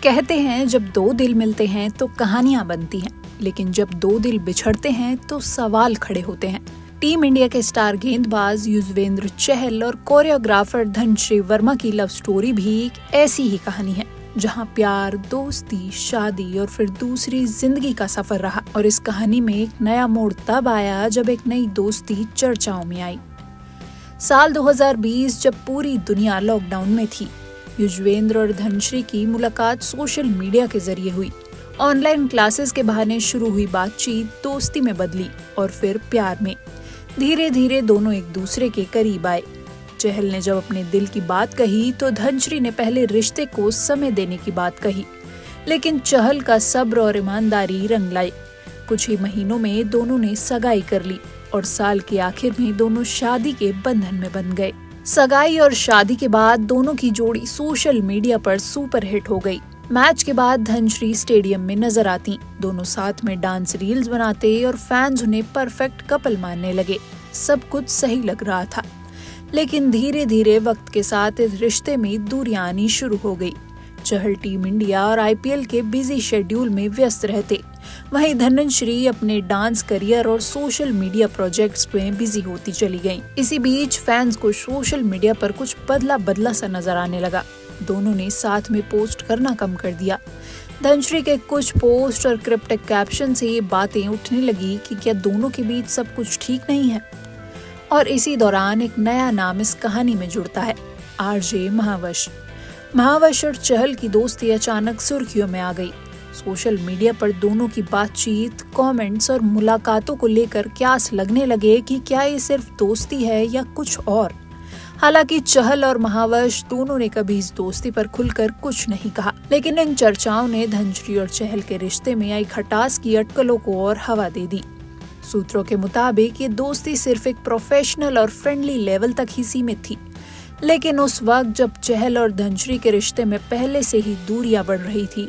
कहते हैं जब दो दिल मिलते हैं तो कहानियां बनती हैं, लेकिन जब दो दिल बिछड़ते हैं तो सवाल खड़े होते हैं। टीम इंडिया के स्टार गेंदबाज युजवेंद्र चहल और कोरियोग्राफर धनश्री वर्मा की लव स्टोरी भी एक ऐसी ही कहानी है, जहां प्यार, दोस्ती, शादी और फिर दूसरी जिंदगी का सफर रहा। और इस कहानी में एक नया मोड़ तब आया जब एक नई दोस्ती चर्चाओं में आई। साल 2020 जब पूरी दुनिया लॉकडाउन में थी, युजवेंद्र और धनश्री की मुलाकात सोशल मीडिया के जरिए हुई। ऑनलाइन क्लासेस के बहाने शुरू हुई बातचीत दोस्ती में बदली और फिर प्यार में। धीरे धीरे दोनों एक दूसरे के करीब आए। चहल ने जब अपने दिल की बात कही तो धनश्री ने पहले रिश्ते को समय देने की बात कही, लेकिन चहल का सब्र और ईमानदारी रंग लाई। कुछ ही महीनों में दोनों ने सगाई कर ली और साल के आखिर में दोनों शादी के बंधन में बंध गए। सगाई और शादी के बाद दोनों की जोड़ी सोशल मीडिया पर सुपर हिट हो गई। मैच के बाद धनश्री स्टेडियम में नजर आती, दोनों साथ में डांस रील्स बनाते और फैंस उन्हें परफेक्ट कपल मानने लगे। सब कुछ सही लग रहा था, लेकिन धीरे धीरे वक्त के साथ इस रिश्ते में दूरियां आनी शुरू हो गई। चहल टीम इंडिया और आईपीएल के बिजी शेड्यूल में व्यस्त रहते, वहीं धनश्री अपने डांस करियर और सोशल मीडिया प्रोजेक्ट्स में बिजी होती चली गईं। इसी बीच फैंस को सोशल मीडिया पर कुछ बदला सा नजर आने लगा। दोनों ने साथ में पोस्ट करना कम कर दिया। धनश्री के कुछ पोस्ट और क्रिप्टिक कैप्शन से ये बातें उठने लगी कि क्या दोनों के बीच सब कुछ ठीक नहीं है। और इसी दौरान एक नया नाम इस कहानी में जुड़ता है, आरजे महावश। महावश और चहल की दोस्ती अचानक सुर्खियों में आ गई। सोशल मीडिया पर दोनों की बातचीत, कमेंट्स और मुलाकातों को लेकर क्यास लगने लगे कि क्या ये सिर्फ दोस्ती है या कुछ और। हालांकि चहल और महावश दोनों ने कभी इस दोस्ती पर खुलकर कुछ नहीं कहा, लेकिन इन चर्चाओं ने धनश्री और चहल के रिश्ते में आई खटास की अटकलों को और हवा दे दी। सूत्रों के मुताबिक ये दोस्ती सिर्फ एक प्रोफेशनल और फ्रेंडली लेवल तक ही सीमित थी, लेकिन उस वक्त जब चहल और धनश्री के रिश्ते में पहले से ही दूरियां बढ़ रही थी,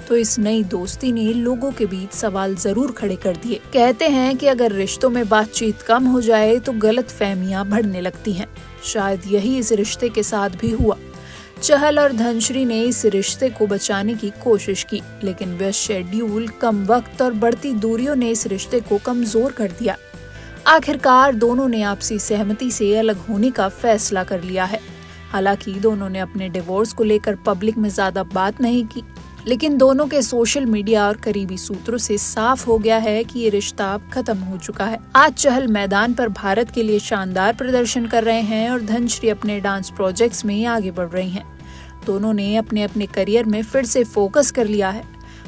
तो इस नई दोस्ती ने लोगों के बीच सवाल जरूर खड़े कर दिए। कहते हैं कि अगर रिश्तों में बातचीत कम हो जाए तो गलतफहमियां बढ़ने लगती हैं। शायद यही इस रिश्ते के साथ भी हुआ। चहल और धनश्री ने इस रिश्ते को बचाने की कोशिश की, लेकिन व्यस्त शेड्यूल, कम वक्त और बढ़ती दूरियों ने इस रिश्ते को कमजोर कर दिया। आखिरकार दोनों ने आपसी सहमति से अलग होने का फैसला कर लिया है। हालांकि दोनों ने अपने डिवोर्स को लेकर पब्लिक में ज्यादा बात नहीं की, लेकिन दोनों के सोशल मीडिया और करीबी सूत्रों से साफ हो गया है कि ये रिश्ता अब खत्म हो चुका है। आज चहल मैदान पर भारत के लिए शानदार प्रदर्शन कर रहे हैं और धनश्री अपने डांस प्रोजेक्ट्स में आगे बढ़ रही हैं। दोनों ने अपने अपने करियर में फिर से फोकस कर लिया है।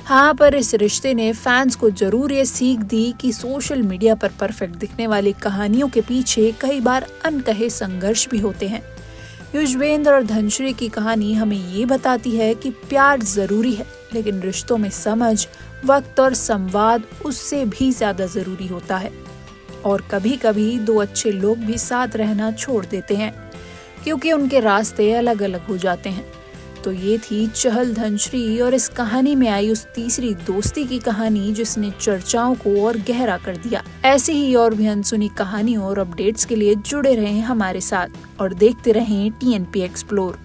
हाँ, पर इस रिश्ते ने फैंस को जरूर ये सीख दी कि सोशल मीडिया पर परफेक्ट दिखने वाली कहानियों के पीछे कई बार अनकहे संघर्ष भी होते हैं। युजवेंद्र और धनश्री की कहानी हमें ये बताती है कि प्यार जरूरी है, लेकिन रिश्तों में समझ, वक्त और संवाद उससे भी ज्यादा जरूरी होता है। और कभी कभी दो अच्छे लोग भी साथ रहना छोड़ देते हैं, क्योंकि उनके रास्ते अलग अलग हो जाते हैं। तो ये थी चहल धनश्री और इस कहानी में आई उस तीसरी दोस्ती की कहानी, जिसने चर्चाओं को और गहरा कर दिया। ऐसी ही और भी अनसुनी कहानियों और अपडेट्स के लिए जुड़े रहें हमारे साथ और देखते रहें TNP एक्सप्लोर।